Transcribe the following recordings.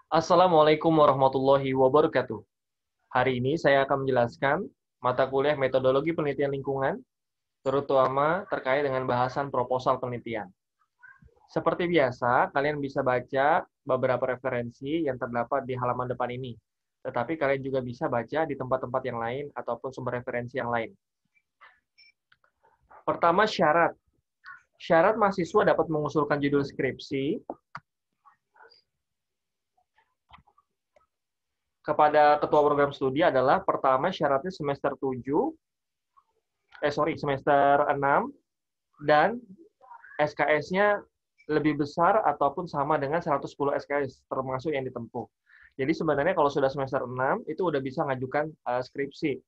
Assalamualaikum warahmatullahi wabarakatuh. Hari ini saya akan menjelaskan mata kuliah metodologi penelitian lingkungan, terutama terkait dengan bahasan proposal penelitian. Seperti biasa, kalian bisa baca beberapa referensi yang terdapat di halaman depan ini. Tetapi kalian juga bisa baca di tempat-tempat yang lain ataupun sumber referensi yang lain. Pertama, syarat. Syarat mahasiswa dapat mengusulkan judul skripsi kepada ketua program studi adalah pertama syaratnya semester 6 dan SKS-nya lebih besar ataupun sama dengan 110 SKS termasuk yang ditempuh. Jadi sebenarnya kalau sudah semester 6 itu udah bisa ngajukan skripsi.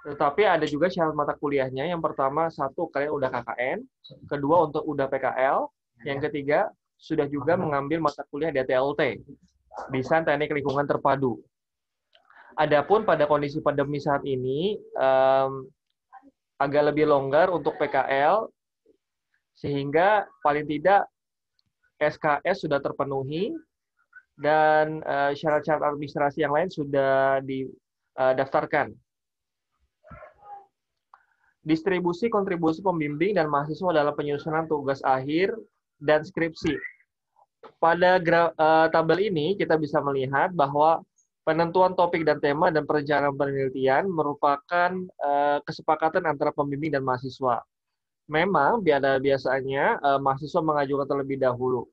Tetapi ada juga syarat mata kuliahnya. Yang pertama, satu, kalian udah KKN. Kedua, untuk udah PKL. Yang ketiga, sudah juga mengambil mata kuliah DTLT, Desain Teknik Lingkungan Terpadu. Adapun pada kondisi pandemi saat ini, agak lebih longgar untuk PKL, sehingga paling tidak SKS sudah terpenuhi, dan syarat-syarat administrasi yang lain sudah didaftarkan. Distribusi kontribusi pembimbing dan mahasiswa dalam penyusunan tugas akhir dan skripsi. Pada tabel ini kita bisa melihat bahwa penentuan topik dan tema dan perencanaan penelitian merupakan kesepakatan antara pembimbing dan mahasiswa. Memang biasanya mahasiswa mengajukan terlebih dahulu.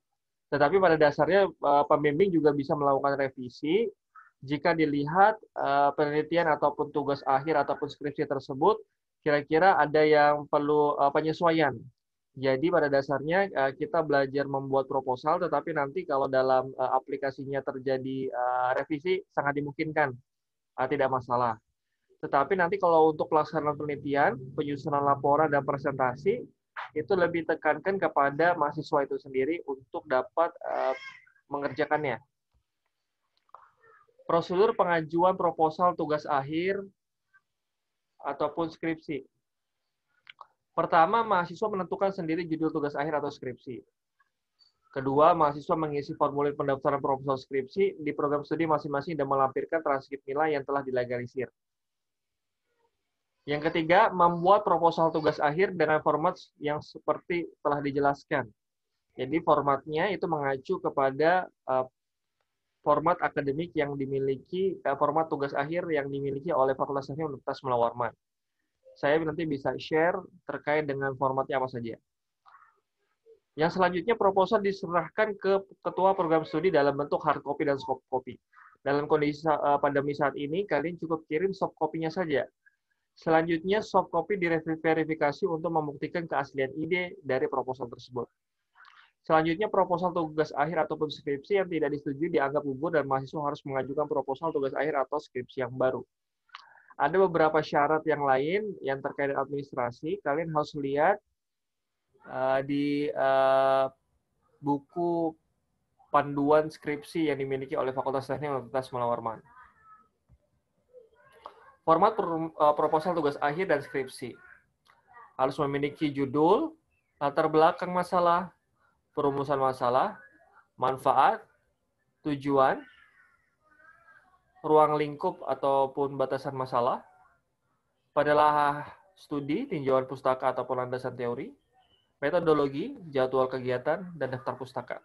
Tetapi pada dasarnya pembimbing juga bisa melakukan revisi jika dilihat penelitian ataupun tugas akhir ataupun skripsi tersebut kira-kira ada yang perlu penyesuaian. Jadi pada dasarnya kita belajar membuat proposal, tetapi nanti kalau dalam aplikasinya terjadi revisi sangat dimungkinkan, tidak masalah. Tetapi nanti kalau untuk pelaksanaan penelitian, penyusunan laporan dan presentasi itu lebih tekankan kepada mahasiswa itu sendiri untuk dapat mengerjakannya. Prosedur pengajuan proposal tugas akhir ataupun skripsi. Pertama, mahasiswa menentukan sendiri judul tugas akhir atau skripsi. Kedua, mahasiswa mengisi formulir pendaftaran proposal skripsi di program studi masing-masing dan melampirkan transkrip nilai yang telah dilegalisir. Yang ketiga, membuat proposal tugas akhir dengan format yang seperti telah dijelaskan. Jadi formatnya itu mengacu kepada format akademik yang dimiliki, format tugas akhir yang dimiliki oleh Fakultas Teknik Universitas Mula Warman. Saya nanti bisa share terkait dengan formatnya apa saja. Yang selanjutnya, proposal diserahkan ke ketua program studi dalam bentuk hard copy dan soft copy. Dalam kondisi pandemi saat ini, kalian cukup kirim soft copy-nya saja. Selanjutnya, soft copy diverifikasi untuk membuktikan keaslian ide dari proposal tersebut. Selanjutnya, proposal tugas akhir ataupun skripsi yang tidak disetujui dianggap gugur dan mahasiswa harus mengajukan proposal tugas akhir atau skripsi yang baru. Ada beberapa syarat yang lain yang terkait dengan administrasi. Kalian harus lihat di buku panduan skripsi yang dimiliki oleh Fakultas Teknik Universitas Mula Warman. Format proposal tugas akhir dan skripsi harus memiliki judul, latar belakang masalah, perumusan masalah, manfaat, tujuan, ruang lingkup ataupun batasan masalah, adalah studi, tinjauan pustaka ataupun landasan teori, metodologi, jadwal kegiatan, dan daftar pustaka.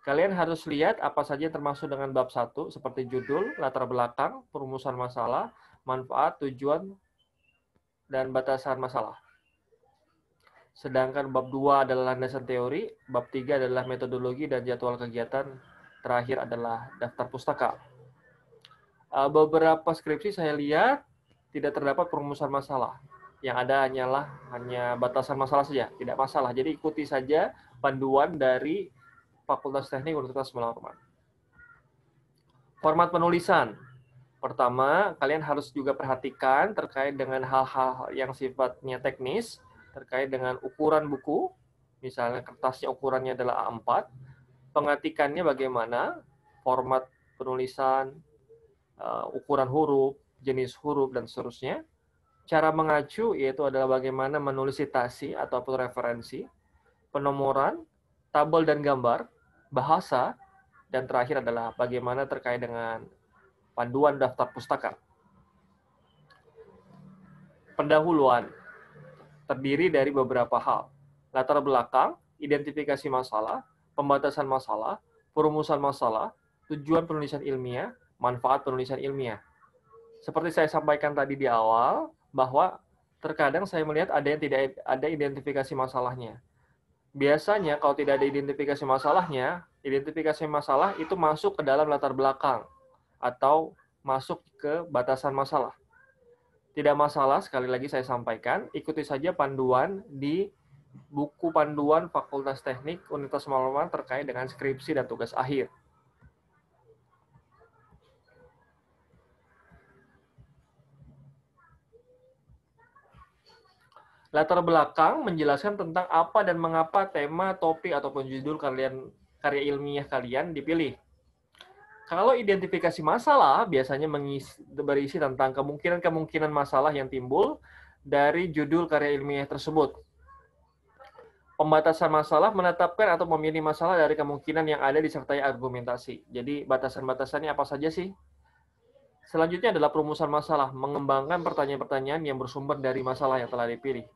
Kalian harus lihat apa saja yang termasuk dengan bab 1, seperti judul, latar belakang, perumusan masalah, manfaat, tujuan, dan batasan masalah. Sedangkan bab 2 adalah landasan teori, bab 3 adalah metodologi dan jadwal kegiatan, terakhir adalah daftar pustaka. Beberapa skripsi saya lihat tidak terdapat perumusan masalah. Yang ada hanya batasan masalah saja, tidak masalah. Jadi ikuti saja panduan dari Fakultas Teknik Universitas Mula Warman. Format penulisan. Pertama, kalian harus juga perhatikan terkait dengan hal-hal yang sifatnya teknis, terkait dengan ukuran buku, misalnya kertasnya ukurannya adalah A4, pengetikannya bagaimana, format penulisan, ukuran huruf, jenis huruf, dan seterusnya. Cara mengacu yaitu adalah bagaimana menulis citasi ataupun referensi, penomoran, tabel dan gambar, bahasa, Dan terakhir adalah bagaimana terkait dengan panduan daftar pustaka. Pendahuluan terdiri dari beberapa hal. Latar belakang, identifikasi masalah, pembatasan masalah, perumusan masalah, tujuan penulisan ilmiah, manfaat penulisan ilmiah. Seperti saya sampaikan tadi di awal, bahwa terkadang saya melihat ada yang tidak ada identifikasi masalahnya. Biasanya kalau tidak ada identifikasi masalahnya, identifikasi masalah itu masuk ke dalam latar belakang atau masuk ke batasan masalah. Tidak masalah, sekali lagi saya sampaikan, ikuti saja panduan di buku panduan Fakultas Teknik Universitas Malang terkait dengan skripsi dan tugas akhir. Latar belakang menjelaskan tentang apa dan mengapa tema, topik, ataupun judul karya ilmiah kalian dipilih. Kalau identifikasi masalah biasanya berisi tentang kemungkinan-kemungkinan masalah yang timbul dari judul karya ilmiah tersebut. Pembatasan masalah menetapkan atau memilih masalah dari kemungkinan yang ada disertai argumentasi. Jadi batasan-batasannya apa saja sih? Selanjutnya adalah perumusan masalah, mengembangkan pertanyaan-pertanyaan yang bersumber dari masalah yang telah dipilih.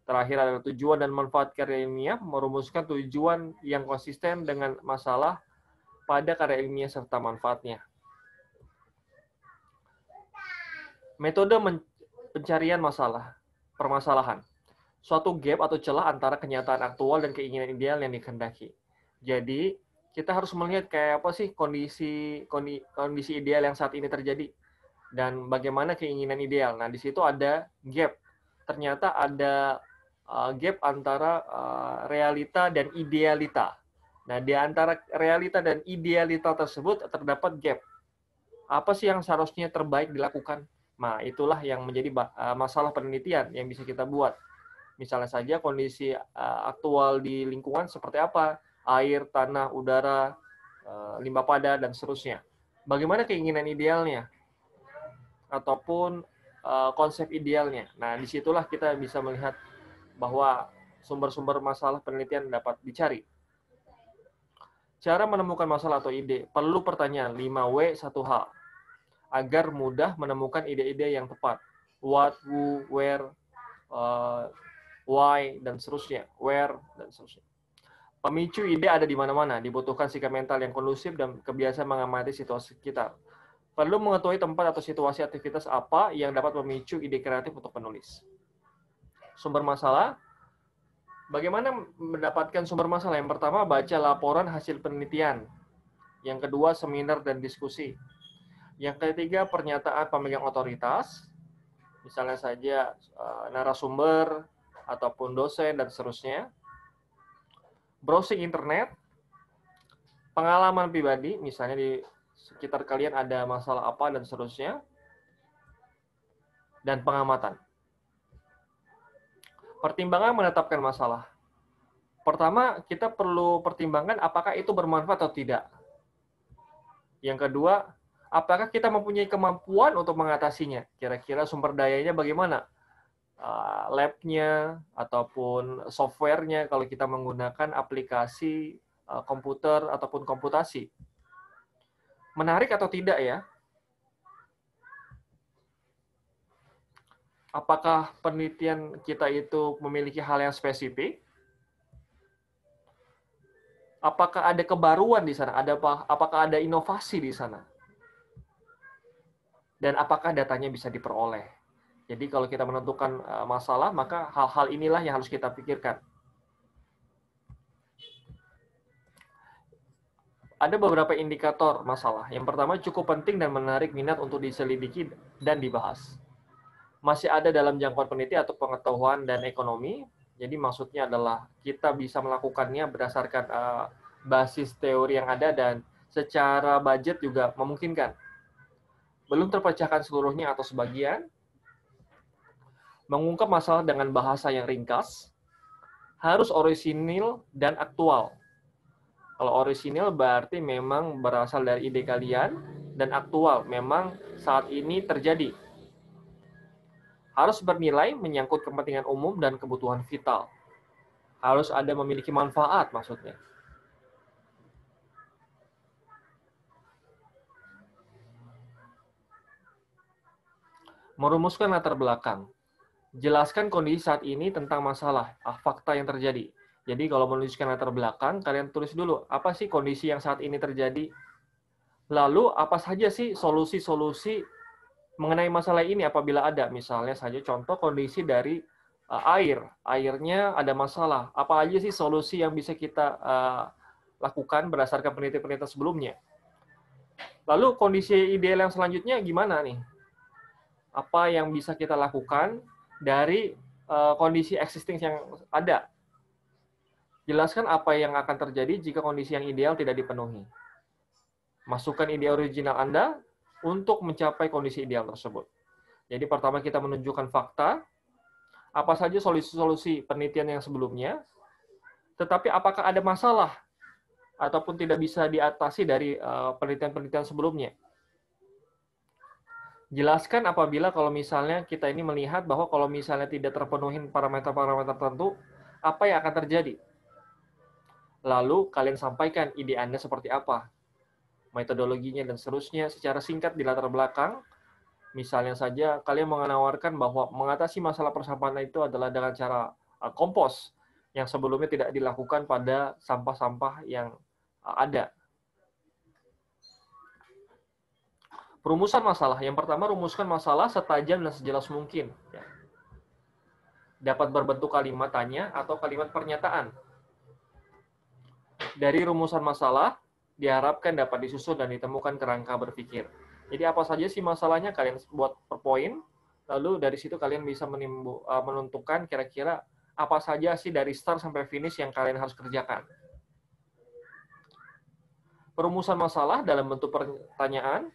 Terakhir adalah tujuan dan manfaat karya ilmiah, merumuskan tujuan yang konsisten dengan masalah pada karya ilmiah serta manfaatnya. Metode pencarian permasalahan. Suatu gap atau celah antara kenyataan aktual dan keinginan ideal yang dikehendaki. Jadi, kita harus melihat kayak apa sih kondisi ideal yang saat ini terjadi dan bagaimana keinginan ideal. Nah, di situ ada gap. Ternyata ada gap antara realita dan idealita. Nah, di antara realita dan idealita tersebut terdapat gap. Apa sih yang seharusnya terbaik dilakukan? Nah, itulah yang menjadi masalah penelitian yang bisa kita buat. Misalnya saja kondisi aktual di lingkungan seperti apa? Air, tanah, udara, limbah padat, dan seterusnya. Bagaimana keinginan idealnya? Ataupun konsep idealnya. Nah, disitulah kita bisa melihat bahwa sumber-sumber masalah penelitian dapat dicari. Cara menemukan masalah atau ide, perlu pertanyaan 5W 1H, agar mudah menemukan ide-ide yang tepat. What, who, where, why, dan seterusnya. Where, dan seterusnya. Pemicu ide ada di mana-mana, dibutuhkan sikap mental yang kondusif dan kebiasaan mengamati situasi sekitar. Perlu mengetahui tempat atau situasi aktivitas apa yang dapat memicu ide kreatif untuk penulis. Sumber masalah, bagaimana mendapatkan sumber masalah? Yang pertama, baca laporan hasil penelitian. Yang kedua, seminar dan diskusi. Yang ketiga, pernyataan pemegang otoritas. Misalnya saja narasumber, ataupun dosen, dan seterusnya. Browsing internet. Pengalaman pribadi, misalnya di sekitar kalian ada masalah apa, dan seterusnya. Dan pengamatan. Pertimbangan menetapkan masalah. Pertama, kita perlu pertimbangkan apakah itu bermanfaat atau tidak. Yang kedua, apakah kita mempunyai kemampuan untuk mengatasinya? Kira-kira sumber dayanya bagaimana? Lab-nya ataupun software-nya kalau kita menggunakan aplikasi komputer ataupun komputasi. Menarik atau tidak ya? Apakah penelitian kita itu memiliki hal yang spesifik? Apakah ada kebaruan di sana? Apakah ada inovasi di sana? Dan apakah datanya bisa diperoleh? Jadi kalau kita menentukan masalah, maka hal-hal inilah yang harus kita pikirkan. Ada beberapa indikator masalah. Yang pertama, cukup penting dan menarik minat untuk diselidiki dan dibahas. Masih ada dalam jangkauan penelitian atau pengetahuan dan ekonomi. Jadi maksudnya adalah kita bisa melakukannya berdasarkan basis teori yang ada dan secara budget juga memungkinkan. Belum terpecahkan seluruhnya atau sebagian. Mengungkap masalah dengan bahasa yang ringkas. Harus orisinil dan aktual. Kalau orisinil berarti memang berasal dari ide kalian, dan aktual memang saat ini terjadi. Harus bernilai, menyangkut kepentingan umum dan kebutuhan vital. Harus ada memiliki manfaat maksudnya. Merumuskan latar belakang. Jelaskan kondisi saat ini tentang masalah, fakta yang terjadi. Jadi kalau menuliskan latar belakang, kalian tulis dulu, apa sih kondisi yang saat ini terjadi? Lalu, apa saja sih solusi-solusi mengenai masalah ini apabila ada? Misalnya saja contoh kondisi dari airnya ada masalah. Apa aja sih solusi yang bisa kita lakukan berdasarkan penelitian-penelitian sebelumnya? Lalu kondisi ideal yang selanjutnya gimana nih? Apa yang bisa kita lakukan dari kondisi existing yang ada? Jelaskan apa yang akan terjadi jika kondisi yang ideal tidak dipenuhi. Masukkan ide original Anda untuk mencapai kondisi ideal tersebut. Jadi pertama kita menunjukkan fakta, apa saja solusi-solusi penelitian yang sebelumnya, tetapi apakah ada masalah ataupun tidak bisa diatasi dari penelitian-penelitian sebelumnya. Jelaskan apabila kalau misalnya kita ini melihat bahwa kalau misalnya tidak terpenuhi parameter-parameter tertentu, apa yang akan terjadi. Lalu kalian sampaikan ide Anda seperti apa, metodologinya dan seterusnya secara singkat di latar belakang. Misalnya saja kalian menawarkan bahwa mengatasi masalah persampahan itu adalah dengan cara kompos yang sebelumnya tidak dilakukan pada sampah-sampah yang ada. Perumusan masalah. Yang pertama, rumuskan masalah setajam dan sejelas mungkin. Dapat berbentuk kalimat tanya atau kalimat pernyataan. Dari rumusan masalah, diharapkan dapat disusun dan ditemukan kerangka berpikir. Jadi apa saja sih masalahnya, kalian buat per poin, lalu dari situ kalian bisa menentukan kira-kira apa saja sih dari start sampai finish yang kalian harus kerjakan. Perumusan masalah dalam bentuk pertanyaan,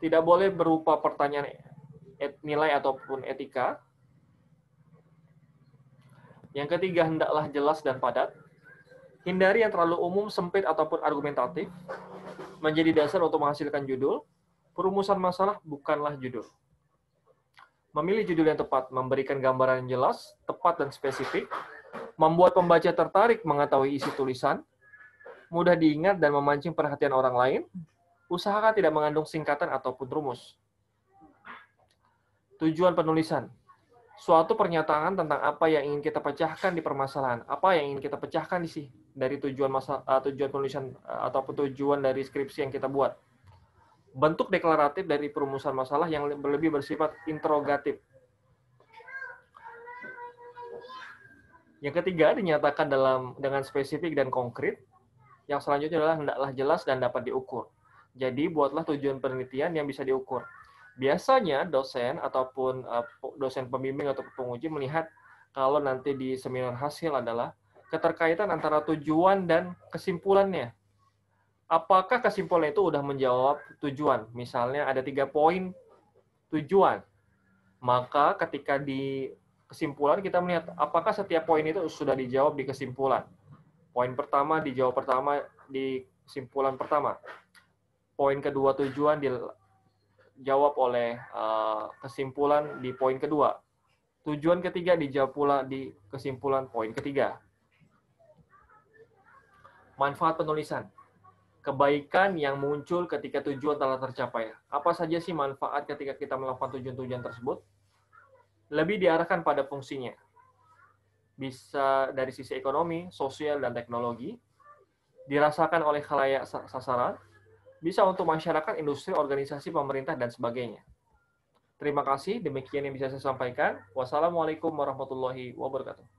tidak boleh berupa pertanyaan nilai ataupun etika. Yang ketiga, hendaklah jelas dan padat. Hindari yang terlalu umum, sempit, ataupun argumentatif. Menjadi dasar untuk menghasilkan judul. Perumusan masalah bukanlah judul. Memilih judul yang tepat, memberikan gambaran yang jelas, tepat, dan spesifik. Membuat pembaca tertarik mengetahui isi tulisan. Mudah diingat dan memancing perhatian orang lain. Usahakan tidak mengandung singkatan ataupun rumus. Tujuan penulisan. Suatu pernyataan tentang apa yang ingin kita pecahkan di permasalahan. Apa yang ingin kita pecahkan sih dari tujuan penulisan ataupun tujuan dari skripsi yang kita buat. Bentuk deklaratif dari perumusan masalah yang lebih bersifat interrogatif. Yang ketiga, dinyatakan dengan spesifik dan konkret. Yang selanjutnya adalah hendaklah jelas dan dapat diukur. Jadi, buatlah tujuan penelitian yang bisa diukur. Biasanya dosen ataupun dosen pembimbing atau penguji melihat kalau nanti di seminar hasil adalah keterkaitan antara tujuan dan kesimpulannya. Apakah kesimpulan itu sudah menjawab tujuan? Misalnya ada 3 poin tujuan. Maka ketika di kesimpulan kita melihat apakah setiap poin itu sudah dijawab di kesimpulan. Poin pertama dijawab pertama di kesimpulan pertama. Poin kedua tujuan dijawab oleh kesimpulan di poin kedua. Tujuan ketiga dijawab pula di kesimpulan poin ketiga. Manfaat penulisan. Kebaikan yang muncul ketika tujuan telah tercapai. Apa saja sih manfaat ketika kita melakukan tujuan-tujuan tersebut? Lebih diarahkan pada fungsinya. Bisa dari sisi ekonomi, sosial, dan teknologi. Dirasakan oleh khalayak sasaran. Bisa untuk masyarakat, industri, organisasi, pemerintah, dan sebagainya. Terima kasih, demikian yang bisa saya sampaikan. Wassalamualaikum warahmatullahi wabarakatuh.